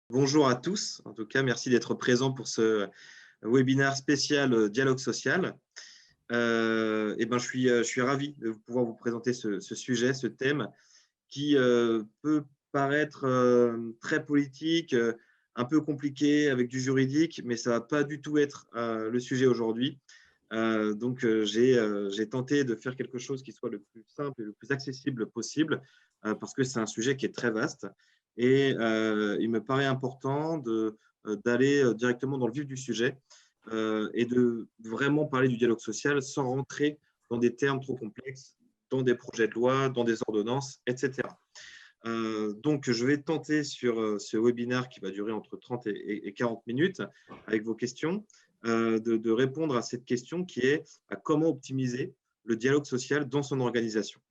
Bonjour à tous. En tout cas, merci d'être présents pour ce webinaire spécial dialogue social. Je suis ravi de pouvoir vous présenter ce sujet, ce thème qui peut paraître très politique, un peu compliqué avec du juridique, mais ça ne va pas du tout être le sujet aujourd'hui. J'ai tenté de faire quelque chose qui soit le plus simple et le plus accessible possible, parce que c'est un sujet qui est très vaste. Et il me paraît important d'aller directement dans le vif du sujet et de vraiment parler du dialogue social sans rentrer dans des termes trop complexes, dans des projets de loi, dans des ordonnances, etc. Donc, je vais tenter sur ce webinaire qui va durer entre 30 et 40 minutes avec vos questions, de répondre à cette question qui est comment optimiser le dialogue social dans son organisation.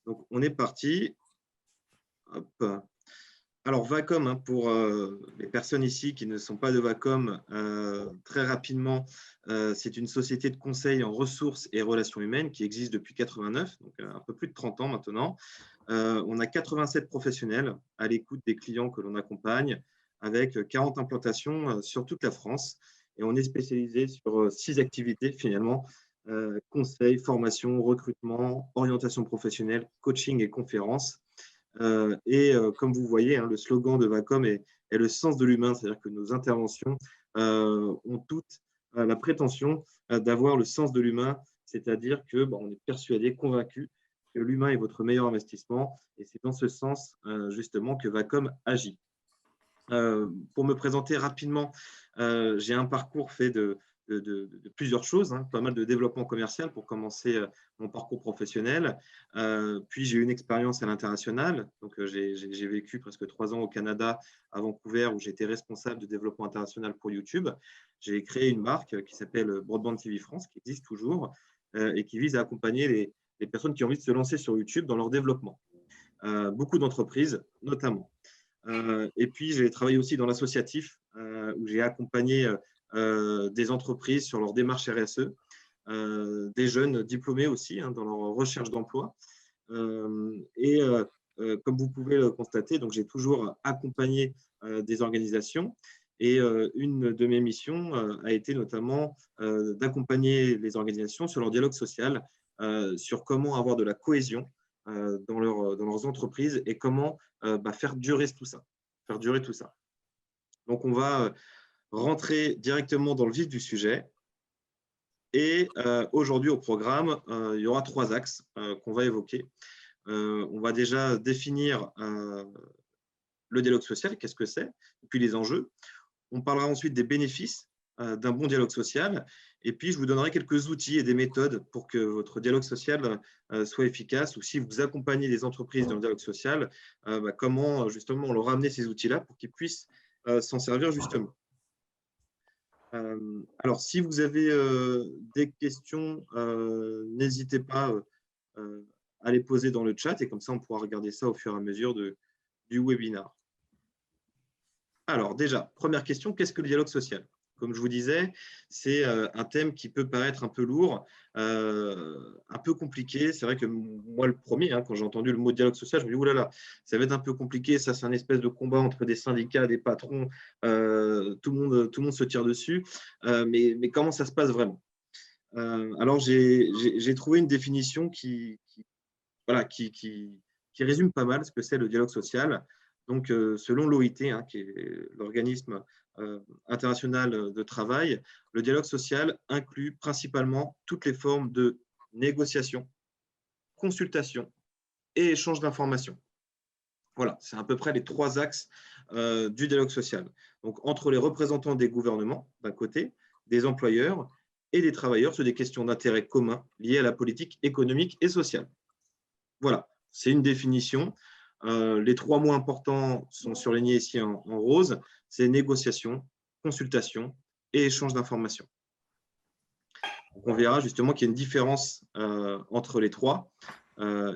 Donc, on est parti. Hop. Alors, Vacom, hein, pour les personnes ici qui ne sont pas de Vacom, très rapidement, c'est une société de conseil en ressources et relations humaines qui existe depuis 89, donc un peu plus de 30 ans maintenant. On a 87 professionnels à l'écoute des clients que l'on accompagne, avec 40 implantations sur toute la France. Et on est spécialisé sur 6 activités finalement, conseil, formation, recrutement, orientation professionnelle, coaching et conférences. Comme vous voyez, hein, le slogan de Vacom est le sens de l'humain, c'est-à-dire que nos interventions ont toutes la prétention d'avoir le sens de l'humain, c'est-à-dire que on est persuadé, convaincu que l'humain est votre meilleur investissement, et c'est dans ce sens justement que Vacom agit. Pour me présenter rapidement, j'ai un parcours fait de plusieurs choses, hein, pas mal de développement commercial pour commencer mon parcours professionnel. Puis j'ai eu une expérience à l'international. Donc j'ai vécu presque 3 ans au Canada, à Vancouver, où j'étais responsable de développement international pour YouTube. J'ai créé une marque qui s'appelle Broadband TV France, qui existe toujours et qui vise à accompagner les personnes qui ont envie de se lancer sur YouTube dans leur développement. Beaucoup d'entreprises, notamment. Et puis, j'ai travaillé aussi dans l'associatif, où j'ai accompagné des entreprises sur leur démarche RSE, des jeunes diplômés aussi, hein, dans leur recherche d'emploi. Comme vous pouvez le constater, donc j'ai toujours accompagné des organisations. Et une de mes missions a été notamment d'accompagner les organisations sur leur dialogue social, sur comment avoir de la cohésion dans leurs entreprises et comment faire durer tout ça. Faire durer tout ça. Donc, on va rentrer directement dans le vif du sujet. Et aujourd'hui, au programme, il y aura 3 axes qu'on va évoquer. On va déjà définir le dialogue social, qu'est-ce que c'est, et puis les enjeux. On parlera ensuite des bénéfices d'un bon dialogue social. Et puis, je vous donnerai quelques outils et des méthodes pour que votre dialogue social soit efficace, ou si vous accompagnez des entreprises dans le dialogue social, comment justement leur amener ces outils-là pour qu'ils puissent s'en servir justement. Alors, si vous avez des questions, n'hésitez pas à les poser dans le chat, et comme ça, on pourra regarder ça au fur et à mesure du webinaire. Alors déjà, première question, qu'est-ce que le dialogue social? Comme je vous disais, c'est un thème qui peut paraître un peu lourd, un peu compliqué. C'est vrai que moi, le premier, hein, quand j'ai entendu le mot dialogue social, je me dis, oulala, ça va être un peu compliqué. Ça, c'est un espèce de combat entre des syndicats, des patrons. Tout le monde se tire dessus. Mais comment ça se passe vraiment? Alors, j'ai trouvé une définition voilà, qui résume pas mal ce que c'est le dialogue social. Donc, selon l'OIT, hein, qui est l'organisme international de travail, le dialogue social inclut principalement toutes les formes de négociation, consultation et échange d'informations. Voilà, c'est à peu près les 3 axes du dialogue social. Donc, entre les représentants des gouvernements, d'un côté, des employeurs et des travailleurs sur des questions d'intérêt commun liées à la politique économique et sociale. Voilà, c'est une définition. Les 3 mots importants sont surlignés ici en rose. C'est négociation, consultation et échange d'informations. On verra justement qu'il y a une différence entre les 3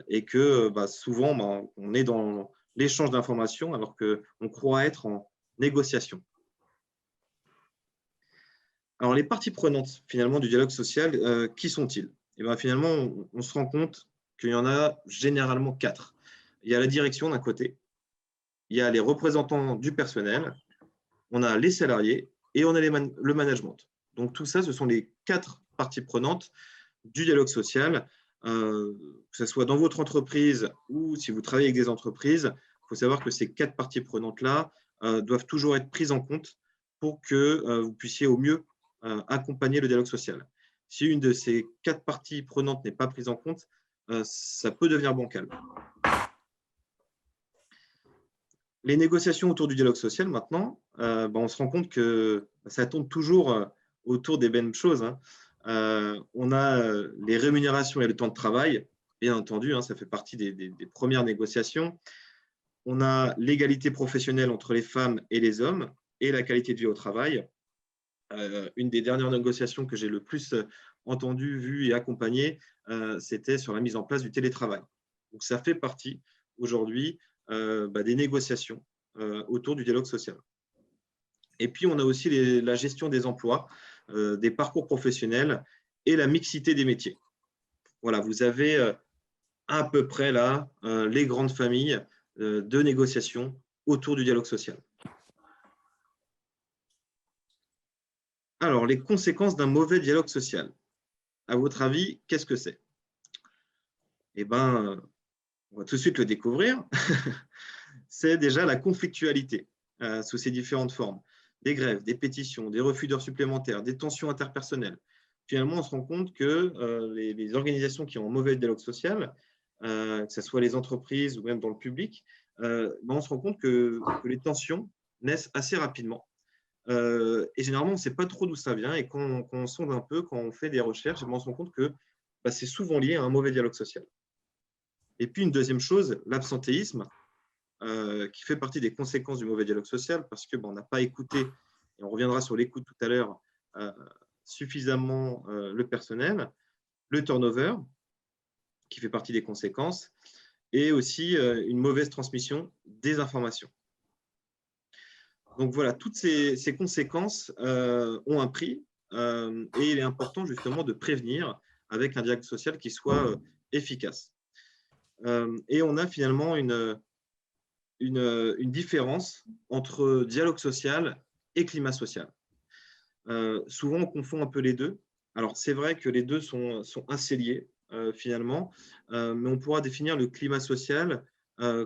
et que souvent, on est dans l'échange d'informations alors qu'on croit être en négociation. Alors, les parties prenantes finalement du dialogue social, qui sont-ils? Et finalement, on se rend compte qu'il y en a généralement 4. Il y a la direction d'un côté, il y a les représentants du personnel, on a les salariés et on a le management. Donc, tout ça, ce sont les 4 parties prenantes du dialogue social, que ce soit dans votre entreprise ou si vous travaillez avec des entreprises. Il faut savoir que ces 4 parties prenantes-là doivent toujours être prises en compte pour que vous puissiez au mieux accompagner le dialogue social. Si une de ces 4 parties prenantes n'est pas prise en compte, ça peut devenir bancal. Les négociations autour du dialogue social, maintenant, on se rend compte que ça tourne toujours autour des mêmes choses. On a les rémunérations et le temps de travail, bien entendu, ça fait partie des premières négociations. On a l'égalité professionnelle entre les femmes et les hommes et la qualité de vie au travail. Une des dernières négociations que j'ai le plus entendues, vues et accompagnées, c'était sur la mise en place du télétravail. Donc, ça fait partie aujourd'hui des négociations autour du dialogue social. Et puis, on a aussi la gestion des emplois, des parcours professionnels et la mixité des métiers. Voilà, vous avez à peu près là les grandes familles de négociations autour du dialogue social. Alors, les conséquences d'un mauvais dialogue social. À votre avis, qu'est-ce que c'est? Eh bien, on va tout de suite le découvrir. C'est déjà la conflictualité sous ses différentes formes. Des grèves, des pétitions, des refus d'heures supplémentaires, des tensions interpersonnelles. Finalement, on se rend compte que les organisations qui ont un mauvais dialogue social, que ce soit les entreprises ou même dans le public, on se rend compte que les tensions naissent assez rapidement. Et généralement, on ne sait pas trop d'où ça vient. Et quand on sonde un peu, quand on fait des recherches, on se rend compte que c'est souvent lié à un mauvais dialogue social. Et puis, une deuxième chose, l'absentéisme, qui fait partie des conséquences du mauvais dialogue social parce qu'on n'a pas écouté, et on reviendra sur l'écoute tout à l'heure, suffisamment le personnel, le turnover, qui fait partie des conséquences, et aussi une mauvaise transmission des informations. Donc voilà, toutes ces conséquences ont un prix et il est important justement de prévenir avec un dialogue social qui soit efficace. Et on a finalement une différence entre dialogue social et climat social. Souvent, on confond un peu les deux. Alors, c'est vrai que les deux sont assez liés, finalement, mais on pourra définir le climat social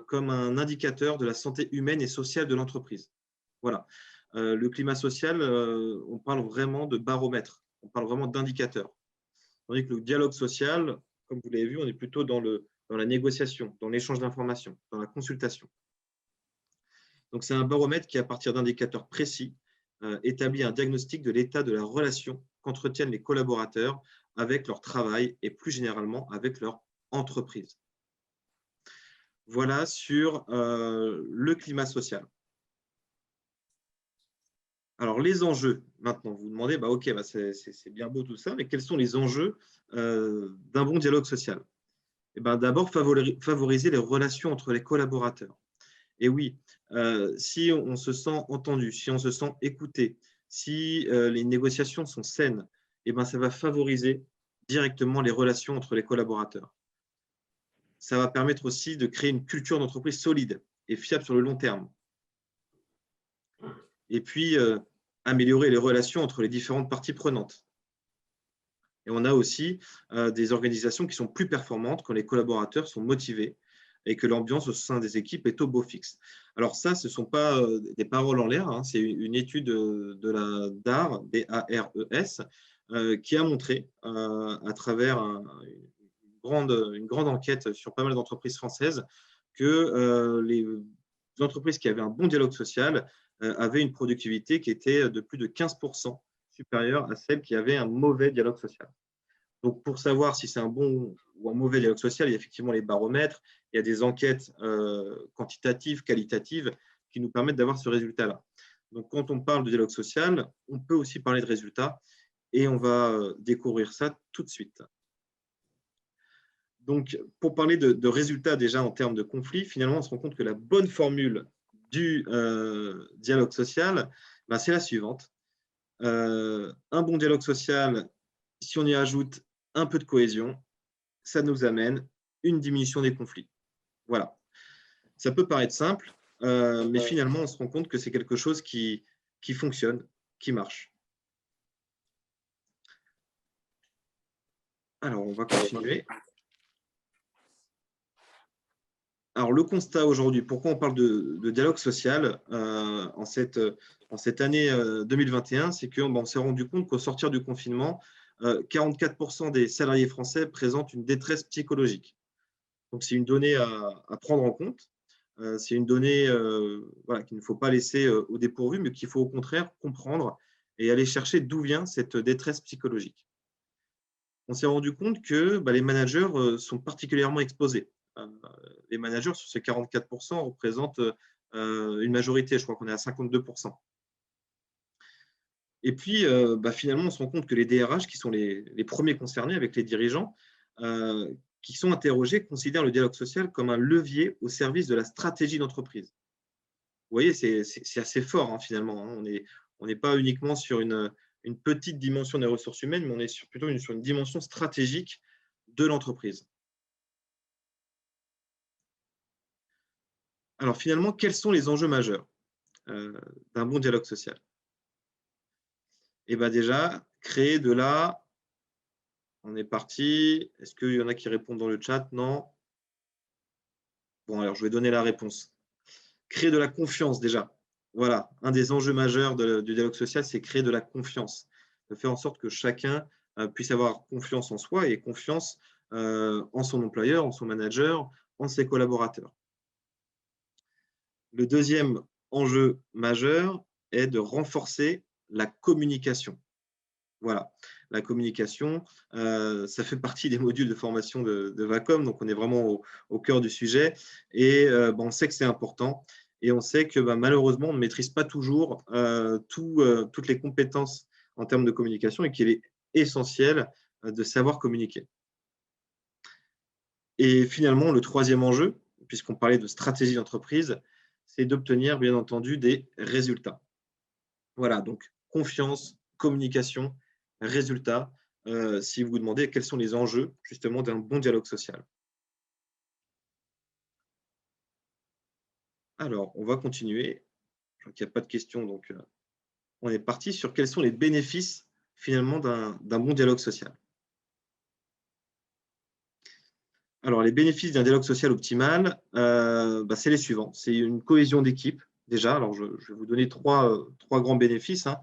comme un indicateur de la santé humaine et sociale de l'entreprise. Voilà. Le climat social, on parle vraiment de baromètre, on parle vraiment d'indicateur. Tandis que le dialogue social, comme vous l'avez vu, on est plutôt dans la négociation, dans l'échange d'informations, dans la consultation. Donc, c'est un baromètre qui, à partir d'indicateurs précis, établit un diagnostic de l'état de la relation qu'entretiennent les collaborateurs avec leur travail et plus généralement avec leur entreprise. Voilà sur le climat social. Alors, les enjeux, maintenant, vous vous demandez, OK, c'est bien beau tout ça, mais quels sont les enjeux d'un bon dialogue social? D'abord, favoriser les relations entre les collaborateurs. Et oui, si on se sent entendu, si on se sent écouté, si les négociations sont saines, ça va favoriser directement les relations entre les collaborateurs. Ça va permettre aussi de créer une culture d'entreprise solide et fiable sur le long terme. Et puis, améliorer les relations entre les différentes parties prenantes. Et on a aussi des organisations qui sont plus performantes quand les collaborateurs sont motivés et que l'ambiance au sein des équipes est au beau fixe. Alors ça, ce ne sont pas des paroles en l'air, c'est une étude de la DARES, D-A-R-E-S, qui a montré à travers une grande enquête sur pas mal d'entreprises françaises que les entreprises qui avaient un bon dialogue social avaient une productivité qui était de plus de 15% supérieure à celles qui avaient un mauvais dialogue social. Donc, pour savoir si c'est un bon ou un mauvais dialogue social, il y a effectivement les baromètres, il y a des enquêtes quantitatives, qualitatives, qui nous permettent d'avoir ce résultat-là. Donc, quand on parle de dialogue social, on peut aussi parler de résultats, et on va découvrir ça tout de suite. Donc, pour parler de résultats déjà en termes de conflit, finalement, on se rend compte que la bonne formule du dialogue social, c'est la suivante. Un bon dialogue social, si on y ajoute un peu de cohésion, ça nous amène une diminution des conflits. Voilà. Ça peut paraître simple, mais finalement, on se rend compte que c'est quelque chose qui fonctionne, qui marche. Alors, on va continuer. Alors, le constat aujourd'hui, pourquoi on parle de dialogue social en cette année 2021, c'est qu'on s'est rendu compte qu'au sortir du confinement, 44% des salariés français présentent une détresse psychologique. Donc, c'est une donnée à prendre en compte. C'est une donnée voilà, qu'il ne faut pas laisser au dépourvu, mais qu'il faut au contraire comprendre et aller chercher d'où vient cette détresse psychologique. On s'est rendu compte que les managers sont particulièrement exposés. Les managers, sur ces 44%, représentent une majorité. Je crois qu'on est à 52%. Et puis, finalement, on se rend compte que les DRH, qui sont les premiers concernés avec les dirigeants, qui sont interrogés, considèrent le dialogue social comme un levier au service de la stratégie d'entreprise. Vous voyez, c'est assez fort, hein, finalement. Hein. On n'est pas uniquement sur une petite dimension des ressources humaines, mais on est plutôt sur une dimension stratégique de l'entreprise. Alors, finalement, quels sont les enjeux majeurs d'un bon dialogue social? Eh bien, déjà, créer de la… On est parti. Est-ce qu'il y en a qui répondent dans le chat? Non. Bon, alors, je vais donner la réponse. Créer de la confiance, déjà. Voilà, un des enjeux majeurs du dialogue social, c'est créer de la confiance. De faire en sorte que chacun puisse avoir confiance en soi et confiance en son employeur, en son manager, en ses collaborateurs. Le deuxième enjeu majeur est de renforcer la communication. Voilà, la communication, ça fait partie des modules de formation de Vacom, donc on est vraiment au cœur du sujet et on sait que c'est important et on sait que malheureusement, on ne maîtrise pas toujours toutes les compétences en termes de communication et qu'il est essentiel de savoir communiquer. Et finalement, le troisième enjeu, puisqu'on parlait de stratégie d'entreprise, c'est d'obtenir, bien entendu, des résultats. Voilà, donc confiance, communication, résultats, si vous vous demandez quels sont les enjeux, justement, d'un bon dialogue social. Alors, on va continuer. Je vois qu'il n'y a pas de questions, donc on est parti sur quels sont les bénéfices, finalement, d'un bon dialogue social. Alors, les bénéfices d'un dialogue social optimal, c'est les suivants. C'est une cohésion d'équipe, déjà. Alors, je vais vous donner trois grands bénéfices. Hein.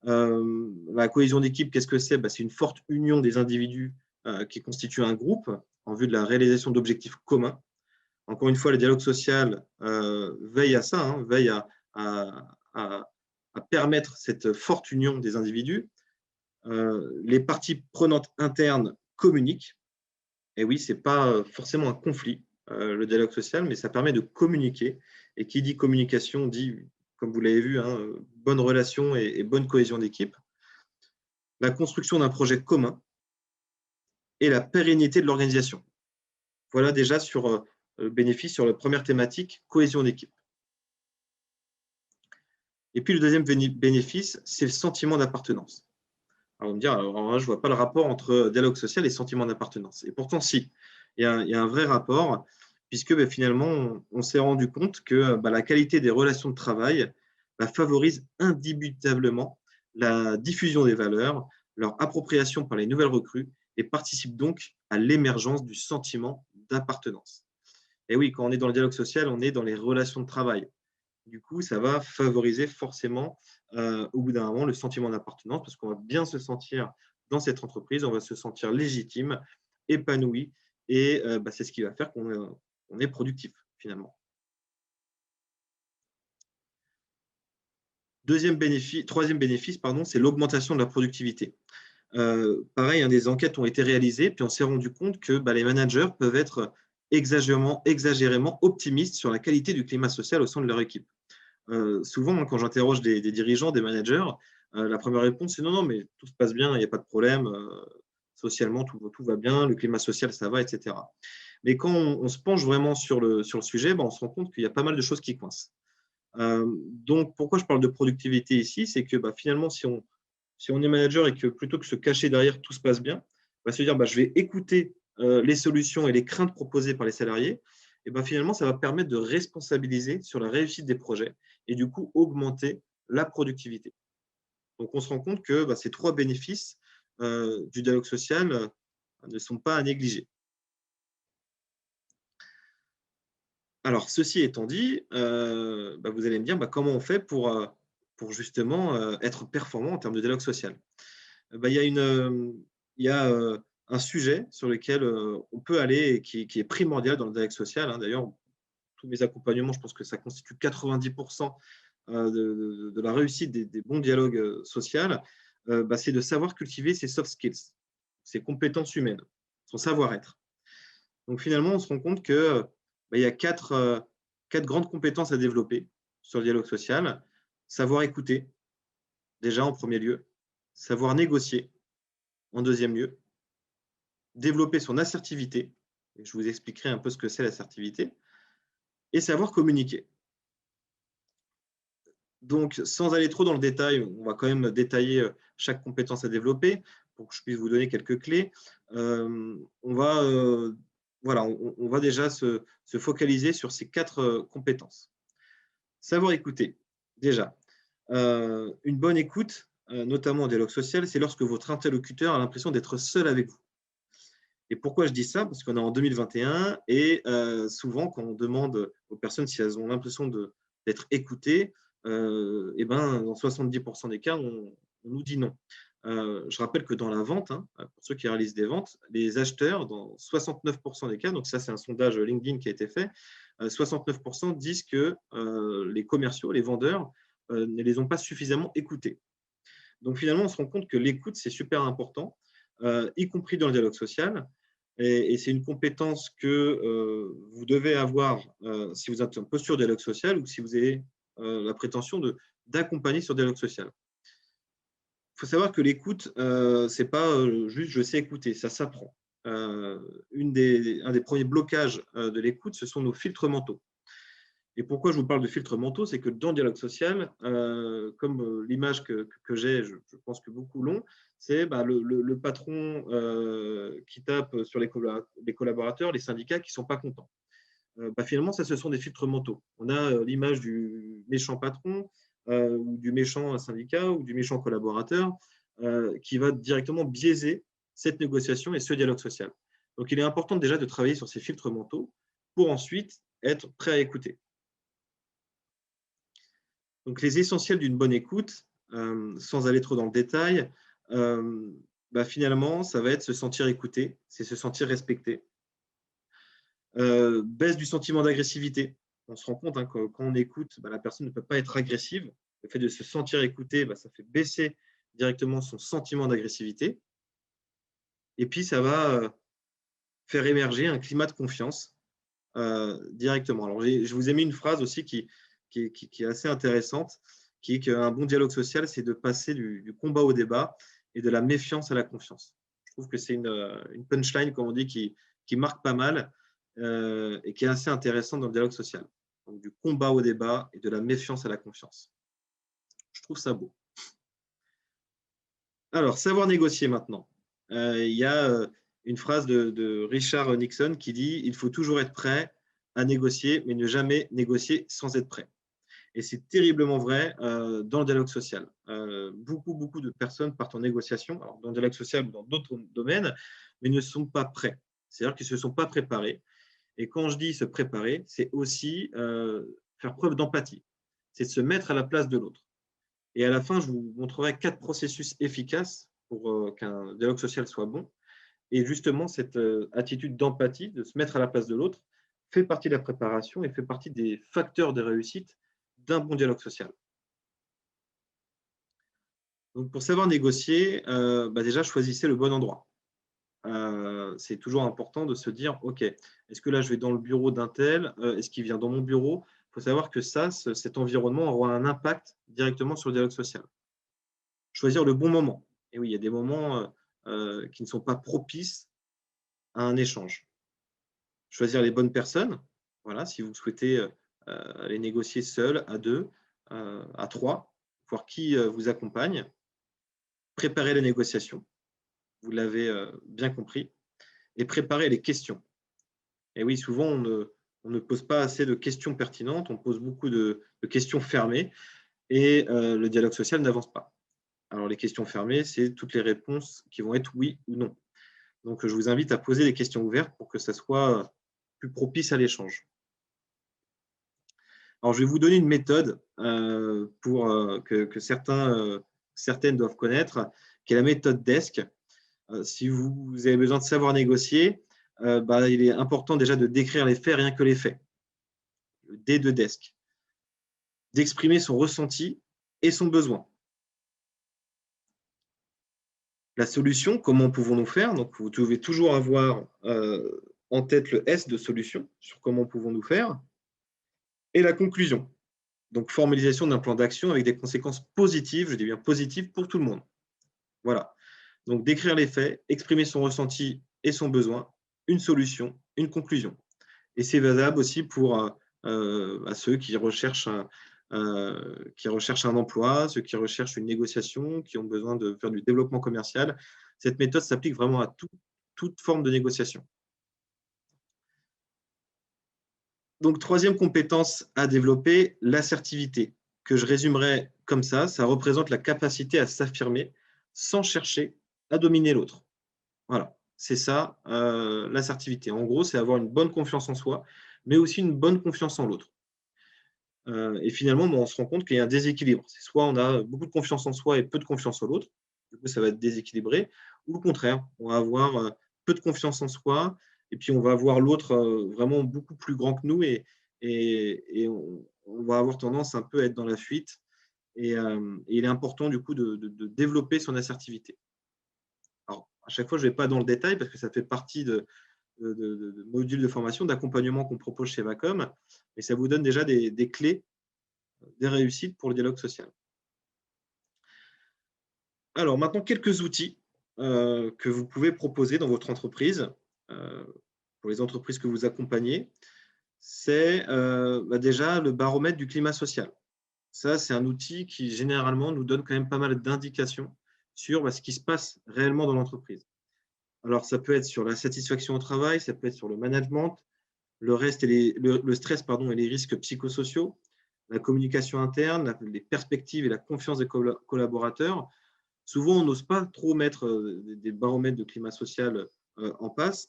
La cohésion d'équipe, qu'est-ce que c'est? C'est une forte union des individus qui constituent un groupe en vue de la réalisation d'objectifs communs. Encore une fois, le dialogue social veille à ça, hein, veille à permettre cette forte union des individus. Les parties prenantes internes communiquent. Et oui, ce n'est pas forcément un conflit, le dialogue social, mais ça permet de communiquer. Et qui dit communication dit, comme vous l'avez vu, hein, bonne relation et bonne cohésion d'équipe. La construction d'un projet commun et la pérennité de l'organisation. Voilà déjà sur le bénéfice sur la première thématique, cohésion d'équipe. Et puis le deuxième bénéfice, c'est le sentiment d'appartenance. Alors, on va me dire, alors, je ne vois pas le rapport entre dialogue social et sentiment d'appartenance. Et pourtant, si, il y a un vrai rapport, puisque finalement, on s'est rendu compte que la qualité des relations de travail favorise indubitablement la diffusion des valeurs, leur appropriation par les nouvelles recrues et participe donc à l'émergence du sentiment d'appartenance. Et oui, quand on est dans le dialogue social, on est dans les relations de travail. Du coup, ça va favoriser forcément, au bout d'un moment, le sentiment d'appartenance parce qu'on va bien se sentir dans cette entreprise, on va se sentir légitime, épanoui et c'est ce qui va faire qu'on est productif finalement. Troisième bénéfice, c'est l'augmentation de la productivité. Pareil, des enquêtes ont été réalisées, puis on s'est rendu compte que les managers peuvent être exagérément optimistes sur la qualité du climat social au sein de leur équipe. Souvent, quand j'interroge des dirigeants, des managers, la première réponse, c'est non, mais tout se passe bien, il n'y a pas de problème, socialement, tout va bien, le climat social, ça va, etc. Mais quand on se penche vraiment sur le sujet, on se rend compte qu'il y a pas mal de choses qui coincent. Donc, pourquoi je parle de productivité ici? C'est que finalement, si on est manager et que plutôt que se cacher derrière tout se passe bien, se dire je vais écouter les solutions et les craintes proposées par les salariés et ben, finalement, ça va permettre de responsabiliser sur la réussite des projets et du coup augmenter la productivité. Donc, on se rend compte que bah, ces 3 bénéfices du dialogue social ne sont pas à négliger. Alors, ceci étant dit, bah, vous allez me dire bah, comment on fait pour justement être performant en termes de dialogue social. Bah, il y a un sujet sur lequel on peut aller et qui est primordial dans le dialogue social, hein. D'ailleurs, tous mes accompagnements, je pense que ça constitue 90% de la réussite des bons dialogues sociaux, bah, c'est de savoir cultiver ses soft skills, ses compétences humaines, son savoir-être. Donc finalement, on se rend compte que bah, il y a quatre grandes compétences à développer sur le dialogue social. Savoir écouter, déjà en premier lieu. Savoir négocier, en deuxième lieu. Développer son assertivité. Et je vous expliquerai un peu ce que c'est l'assertivité. Et savoir communiquer. Donc, sans aller trop dans le détail, on va quand même détailler chaque compétence à développer pour que je puisse vous donner quelques clés. Voilà, on va déjà se focaliser sur ces 4 compétences. Savoir écouter, déjà. Une bonne écoute, notamment en dialogue social, c'est lorsque votre interlocuteur a l'impression d'être seul avec vous. Et pourquoi je dis ça? Parce qu'on est en 2021 et souvent, quand on demande aux personnes si elles ont l'impression d'être écoutées, et ben, dans 70% des cas, on nous dit non. Je rappelle que dans la vente, hein, pour ceux qui réalisent des ventes, les acheteurs, dans 69% des cas, donc ça c'est un sondage LinkedIn qui a été fait, 69% disent que les commerciaux, les vendeurs, ne les ont pas suffisamment écoutés. Donc finalement, on se rend compte que l'écoute, c'est super important, y compris dans le dialogue social. Et c'est une compétence que vous devez avoir si vous êtes en posture dialogue social ou si vous avez la prétention d'accompagner sur dialogue social. Il faut savoir que l'écoute, ce n'est pas juste je sais écouter, ça s'apprend. Un des premiers blocages de l'écoute, ce sont nos filtres mentaux. Et pourquoi je vous parle de filtres mentaux, c'est que dans le dialogue social, comme l'image que j'ai, je pense que beaucoup l'ont, c'est bah, le patron qui tape sur les collaborateurs, les syndicats qui ne sont pas contents. Bah, finalement, ça, ce sont des filtres mentaux. On a l'image du méchant patron ou du méchant syndicat ou du méchant collaborateur qui va directement biaiser cette négociation et ce dialogue social. Donc, il est important déjà de travailler sur ces filtres mentaux pour ensuite être prêt à écouter. Donc, les essentiels d'une bonne écoute, sans aller trop dans le détail, bah, finalement, ça va être se sentir écouté, c'est se sentir respecté. Baisse du sentiment d'agressivité. On se rend compte hein, que quand on écoute, bah, la personne ne peut pas être agressive. Le fait de se sentir écouté, bah, ça fait baisser directement son sentiment d'agressivité. Et puis, ça va faire émerger un climat de confiance directement. Alors, je vous ai mis une phrase aussi qui est assez intéressante, qui est qu'un bon dialogue social, c'est de passer du combat au débat et de la méfiance à la confiance. Je trouve que c'est une punchline, comme on dit, qui marque pas mal et qui est assez intéressante dans le dialogue social. Donc, du combat au débat et de la méfiance à la confiance. Je trouve ça beau. Alors, savoir négocier maintenant. Il y a une phrase de Richard Nixon qui dit « Il faut toujours être prêt à négocier, mais ne jamais négocier sans être prêt ». Et c'est terriblement vrai dans le dialogue social. Beaucoup de personnes partent en négociation, alors dans le dialogue social ou dans d'autres domaines, mais ne sont pas prêts. C'est-à-dire qu'ils ne se sont pas préparés. Et quand je dis se préparer, c'est aussi faire preuve d'empathie. C'est de se mettre à la place de l'autre. Et à la fin, je vous montrerai 4 processus efficaces pour qu'un dialogue social soit bon. Et justement, cette attitude d'empathie, de se mettre à la place de l'autre, fait partie de la préparation et fait partie des facteurs de réussite d'un bon dialogue social. Donc, pour savoir négocier, bah déjà, choisissez le bon endroit. C'est toujours important de se dire, OK, est-ce que là, je vais dans le bureau d'un tel? Est-ce qu'il vient dans mon bureau? Il faut savoir que cet environnement aura un impact directement sur le dialogue social. Choisir le bon moment. Et oui, il y a des moments qui ne sont pas propices à un échange. Choisir les bonnes personnes. Voilà, si vous souhaitez aller négocier seul, à 2, à 3, voir qui vous accompagne. Préparer les négociations, vous l'avez bien compris, et préparer les questions. Et oui, souvent, On ne pose pas assez de questions pertinentes, on pose beaucoup de questions fermées et le dialogue social n'avance pas. Alors, les questions fermées, c'est toutes les réponses qui vont être oui ou non. Donc, je vous invite à poser des questions ouvertes pour que ça soit plus propice à l'échange. Alors, je vais vous donner une méthode que certaines doivent connaître, qui est la méthode DESC. Si vous avez besoin de savoir négocier, il est important déjà de décrire les faits, rien que les faits. Le D de DESC. D'exprimer son ressenti et son besoin. La solution, comment pouvons-nous faire? Donc, vous devez toujours avoir en tête le S de solution, sur comment pouvons-nous faire. Et la conclusion. Donc, formalisation d'un plan d'action avec des conséquences positives, je dis bien positives pour tout le monde. Voilà. Donc, décrire les faits, exprimer son ressenti et son besoin, une solution, une conclusion. Et c'est valable aussi pour à ceux qui recherchent un emploi, ceux qui recherchent une négociation, qui ont besoin de faire du développement commercial. Cette méthode s'applique vraiment à toute forme de négociation. Donc, troisième compétence à développer, l'assertivité, que je résumerai comme ça. Ça représente la capacité à s'affirmer sans chercher à dominer l'autre. Voilà, c'est ça, l'assertivité. En gros, c'est avoir une bonne confiance en soi, mais aussi une bonne confiance en l'autre. Et finalement, on se rend compte qu'il y a un déséquilibre. C'est soit on a beaucoup de confiance en soi et peu de confiance en l'autre, du coup, ça va être déséquilibré, ou le contraire, on va avoir peu de confiance en soi, et puis on va voir l'autre vraiment beaucoup plus grand que nous, et on va avoir tendance un peu à être dans la fuite. Et il est important, du coup, de développer son assertivité. Alors, à chaque fois, je ne vais pas dans le détail parce que ça fait partie de modules de formation, d'accompagnement qu'on propose chez Vacom, mais ça vous donne déjà des clés, des réussites pour le dialogue social. Alors maintenant, quelques outils que vous pouvez proposer dans votre entreprise, pour les entreprises que vous accompagnez. C'est déjà le baromètre du climat social. Ça, c'est un outil qui généralement nous donne quand même pas mal d'indications sur ce qui se passe réellement dans l'entreprise. Alors, ça peut être sur la satisfaction au travail, ça peut être sur le management, le stress et les risques psychosociaux, la communication interne, les perspectives et la confiance des collaborateurs. Souvent, on n'ose pas trop mettre des baromètres de climat social en place,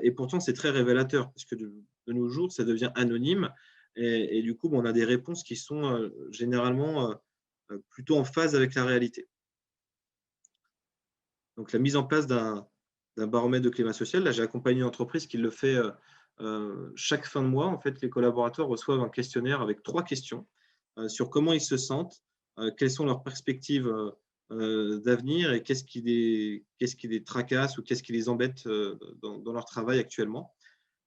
et pourtant, c'est très révélateur, parce que de nos jours, ça devient anonyme, et du coup, on a des réponses qui sont généralement plutôt en phase avec la réalité. Donc, la mise en place d'un baromètre de climat social, là, j'ai accompagné une entreprise qui le fait chaque fin de mois. En fait, les collaborateurs reçoivent un questionnaire avec 3 questions sur comment ils se sentent, quelles sont leurs perspectives d'avenir et qu'est-ce qui les tracasse ou qu'est-ce qui les embête dans leur travail actuellement.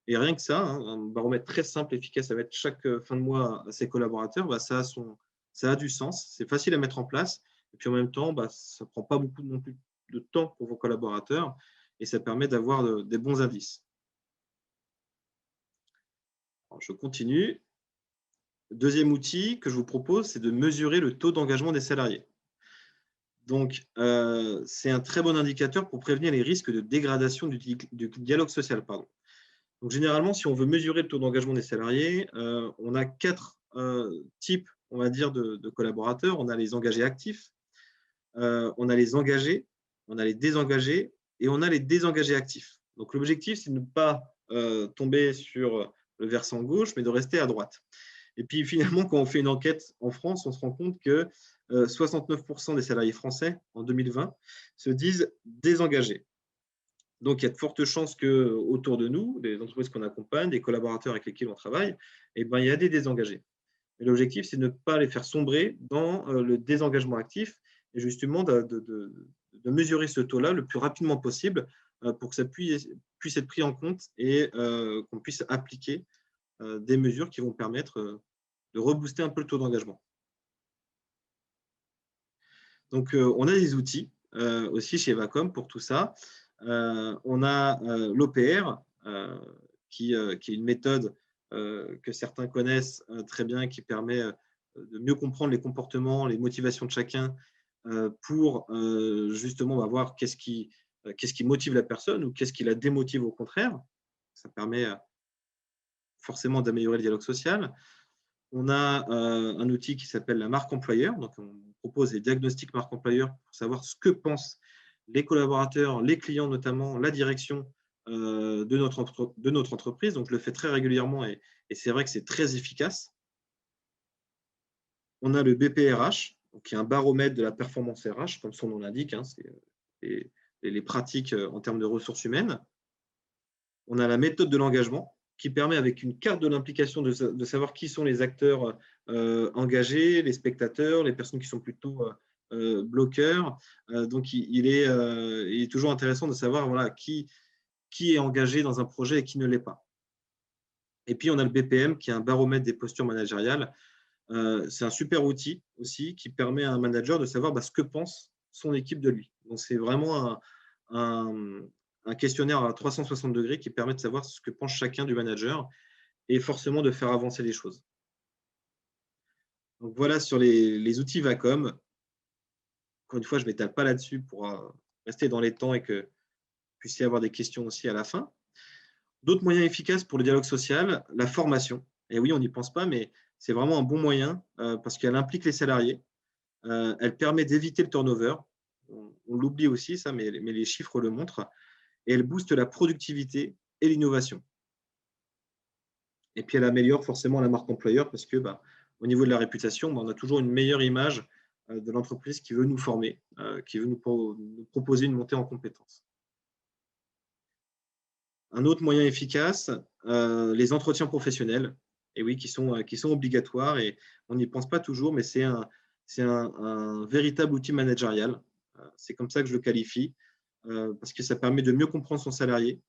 Et rien que ça, un baromètre très simple, efficace à mettre chaque fin de mois à ses collaborateurs, ça a du sens, c'est facile à mettre en place. Et puis en même temps, ça ne prend pas beaucoup non plus de temps pour vos collaborateurs et ça permet d'avoir des bons indices. Alors, je continue. Le deuxième outil que je vous propose, c'est de mesurer le taux d'engagement des salariés. Donc, c'est un très bon indicateur pour prévenir les risques de dégradation du dialogue social. Donc, généralement, si on veut mesurer le taux d'engagement des salariés, on a 4 types, on va dire, de collaborateurs. On a les engagés actifs, on a les engagés, on a les désengagés et on a les désengagés actifs. Donc, l'objectif, c'est de ne pas tomber sur le versant gauche, mais de rester à droite. Et puis, finalement, quand on fait une enquête en France, on se rend compte que 69% des salariés français, en 2020, se disent désengagés. Donc, il y a de fortes chances qu'autour de nous, les entreprises qu'on accompagne, des collaborateurs avec lesquels on travaille, il y a des désengagés. Et l'objectif, c'est de ne pas les faire sombrer dans le désengagement actif et justement de mesurer ce taux-là le plus rapidement possible pour que ça puisse être pris en compte et qu'on puisse appliquer des mesures qui vont permettre de rebooster un peu le taux d'engagement. Donc, on a des outils aussi chez Vacom pour tout ça. On a l'OPR, qui est une méthode que certains connaissent très bien, qui permet de mieux comprendre les comportements, les motivations de chacun pour justement voir qu'est-ce qui motive la personne ou qu'est-ce qui la démotive au contraire. Ça permet forcément d'améliorer le dialogue social. On a un outil qui s'appelle la marque employeur. Donc, on propose des diagnostics marque employeur pour savoir ce que pensent les collaborateurs, les clients notamment, la direction de notre entreprise. Donc, je le fais très régulièrement et c'est vrai que c'est très efficace. On a le BPRH, qui est un baromètre de la performance RH, comme son nom l'indique, hein, c'est les pratiques en termes de ressources humaines. On a la méthode de l'engagement, qui permet, avec une carte de l'implication, de savoir qui sont les acteurs engagés, les spectateurs, les personnes qui sont plutôt bloqueurs. Donc, il est toujours intéressant de savoir voilà, qui est engagé dans un projet et qui ne l'est pas. Et puis, on a le BPM, qui est un baromètre des postures managériales. C'est un super outil aussi qui permet à un manager de savoir ce que pense son équipe de lui. Donc, c'est vraiment un questionnaire à 360 degrés qui permet de savoir ce que pense chacun du manager et forcément de faire avancer les choses. Donc, voilà sur les outils Vacom. Encore une fois, je ne m'étale pas là-dessus pour rester dans les temps et que vous puissiez avoir des questions aussi à la fin. D'autres moyens efficaces pour le dialogue social, la formation. Et oui, on n'y pense pas, mais c'est vraiment un bon moyen parce qu'elle implique les salariés. Elle permet d'éviter le turnover. On l'oublie aussi, ça, mais les chiffres le montrent. Et elle booste la productivité et l'innovation. Et puis, elle améliore forcément la marque employeur parce que, au niveau de la réputation, on a toujours une meilleure image de l'entreprise qui veut nous former, qui veut nous proposer une montée en compétences. Un autre moyen efficace, les entretiens professionnels, et oui, qui sont obligatoires et on n'y pense pas toujours, mais c'est un véritable outil managérial. C'est comme ça que je le qualifie, parce que ça permet de mieux comprendre son salarié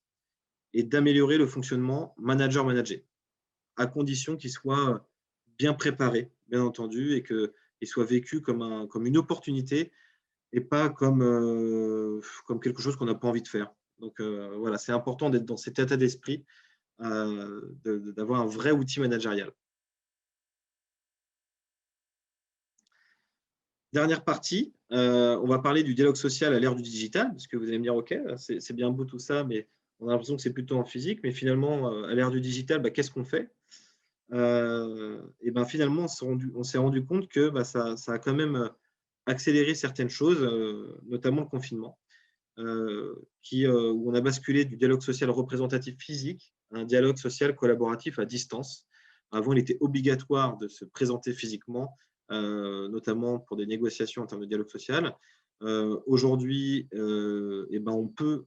et d'améliorer le fonctionnement manager-manager, à condition qu'il soit bien préparé, bien entendu, et qu'il soit vécu comme une opportunité et pas comme quelque chose qu'on n'a pas envie de faire. Donc, voilà, c'est important d'être dans cet état d'esprit, d'avoir un vrai outil managérial. Dernière partie, on va parler du dialogue social à l'ère du digital, parce que vous allez me dire, OK, c'est bien beau tout ça, mais on a l'impression que c'est plutôt en physique, mais finalement, à l'ère du digital, qu'est-ce qu'on fait? Et finalement, on s'est rendu compte que ça a quand même accéléré certaines choses, notamment le confinement. Où on a basculé du dialogue social représentatif physique à un dialogue social collaboratif à distance. Avant, il était obligatoire de se présenter physiquement, notamment pour des négociations en termes de dialogue social. Aujourd'hui, on peut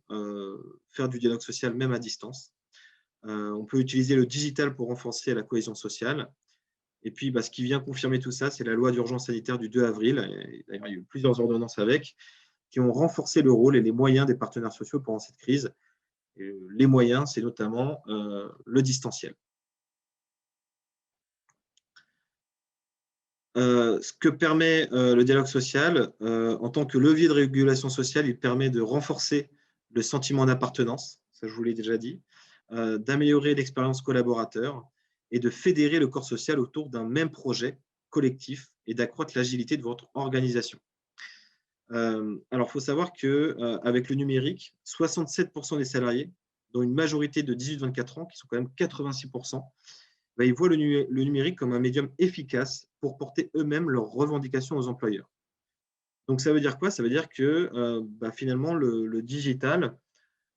faire du dialogue social même à distance. On peut utiliser le digital pour renforcer la cohésion sociale. Et puis, ce qui vient confirmer tout ça, c'est la loi d'urgence sanitaire du 2 avril. D'ailleurs, il y a eu plusieurs ordonnances avec, qui ont renforcé le rôle et les moyens des partenaires sociaux pendant cette crise. Et les moyens, c'est notamment le distanciel. Ce que permet le dialogue social, en tant que levier de régulation sociale, il permet de renforcer le sentiment d'appartenance, ça je vous l'ai déjà dit, d'améliorer l'expérience collaborateur et de fédérer le corps social autour d'un même projet collectif et d'accroître l'agilité de votre organisation. Alors, il faut savoir qu'avec le numérique, 67% des salariés, dont une majorité de 18-24 ans, qui sont quand même 86%, ils voient le numérique comme un médium efficace pour porter eux-mêmes leurs revendications aux employeurs. Donc, ça veut dire quoi? Ça veut dire que finalement, le digital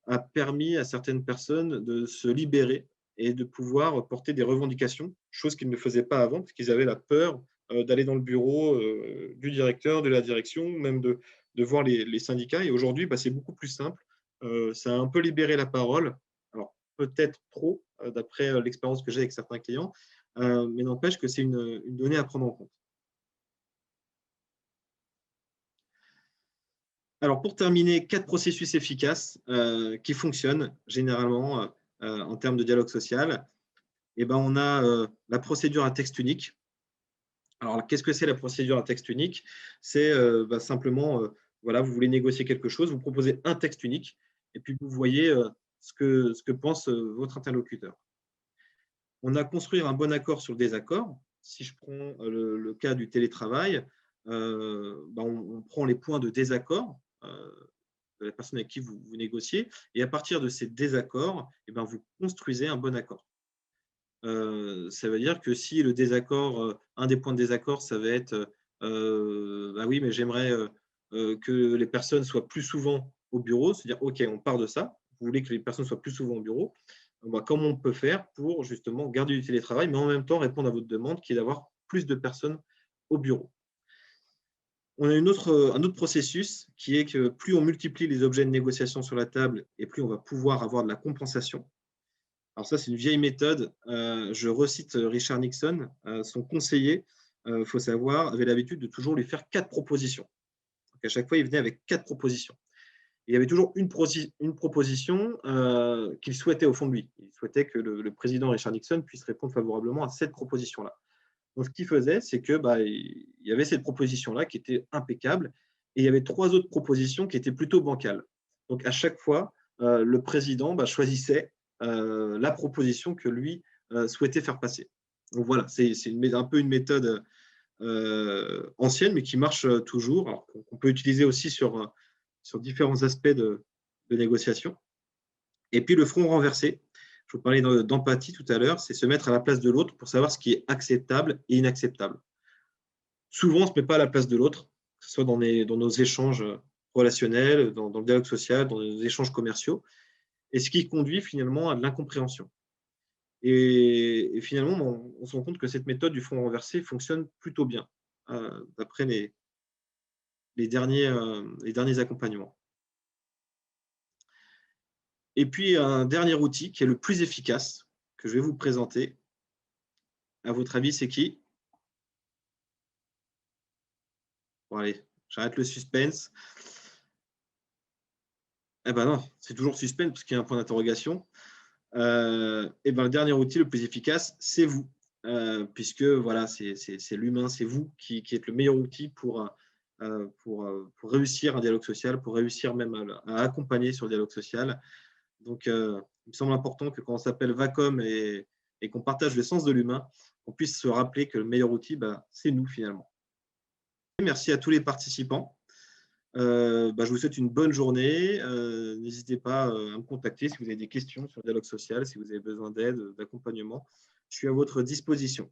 a permis à certaines personnes de se libérer et de pouvoir porter des revendications, chose qu'ils ne faisaient pas avant, parce qu'ils avaient la peur d'aller dans le bureau du directeur, de la direction, même de voir les syndicats. Et aujourd'hui, c'est beaucoup plus simple. Ça a un peu libéré la parole. Alors, peut-être trop, d'après l'expérience que j'ai avec certains clients, mais n'empêche que c'est une donnée à prendre en compte. Alors, pour terminer, 4 processus efficaces qui fonctionnent généralement en termes de dialogue social. On a la procédure à texte unique. Alors, qu'est-ce que c'est la procédure à texte unique? C'est simplement, voilà, vous voulez négocier quelque chose, vous proposez un texte unique et puis vous voyez ce que pense votre interlocuteur. On a construire un bon accord sur le désaccord. Si je prends le cas du télétravail, on prend les points de désaccord de la personne avec qui vous négociez et à partir de ces désaccords, vous construisez un bon accord. Ça veut dire que si le désaccord, un des points de désaccord, ça va être bah oui, mais j'aimerais que les personnes soient plus souvent au bureau, c'est-à-dire, OK, on part de ça. Vous voulez que les personnes soient plus souvent au bureau. Bah, comment on peut faire pour justement garder du télétravail, mais en même temps répondre à votre demande qui est d'avoir plus de personnes au bureau. On a un autre processus qui est que plus on multiplie les objets de négociation sur la table et plus on va pouvoir avoir de la compensation. Alors ça, c'est une vieille méthode. Je recite Richard Nixon. Son conseiller, il faut savoir, avait l'habitude de toujours lui faire 4 propositions. Donc à chaque fois, il venait avec 4 propositions. Il y avait toujours une proposition qu'il souhaitait au fond de lui. Il souhaitait que le président Richard Nixon puisse répondre favorablement à cette proposition-là. Donc, ce qu'il faisait, c'est que il y avait cette proposition-là qui était impeccable et il y avait 3 autres propositions qui étaient plutôt bancales. Donc, à chaque fois, le président choisissait la proposition que lui souhaitait faire passer. Donc voilà, c'est un peu une méthode ancienne, mais qui marche toujours, alors qu'on peut utiliser aussi sur différents aspects de négociation. Et puis, le front renversé, je vous parlais d'empathie tout à l'heure, c'est se mettre à la place de l'autre pour savoir ce qui est acceptable et inacceptable. Souvent, on ne se met pas à la place de l'autre, que ce soit dans nos échanges relationnels, dans le dialogue social, dans nos échanges commerciaux, et ce qui conduit finalement à de l'incompréhension. Et finalement, on se rend compte que cette méthode du front renversé fonctionne plutôt bien, d'après les derniers accompagnements. Et puis, un dernier outil qui est le plus efficace, que je vais vous présenter. À votre avis, c'est qui? Bon, allez, j'arrête le suspense. Eh ben non, c'est toujours suspense parce qu'il y a un point d'interrogation. Et ben, le dernier outil le plus efficace, c'est vous. Puisque voilà, c'est l'humain, c'est vous qui êtes le meilleur outil pour réussir un dialogue social, pour réussir même à accompagner sur le dialogue social. Donc, il me semble important que quand on s'appelle Vacom et qu'on partage le sens de l'humain, on puisse se rappeler que le meilleur outil, c'est nous finalement. Merci à tous les participants. Je vous souhaite une bonne journée. N'hésitez pas à me contacter si vous avez des questions sur le dialogue social, si vous avez besoin d'aide, d'accompagnement. Je suis à votre disposition.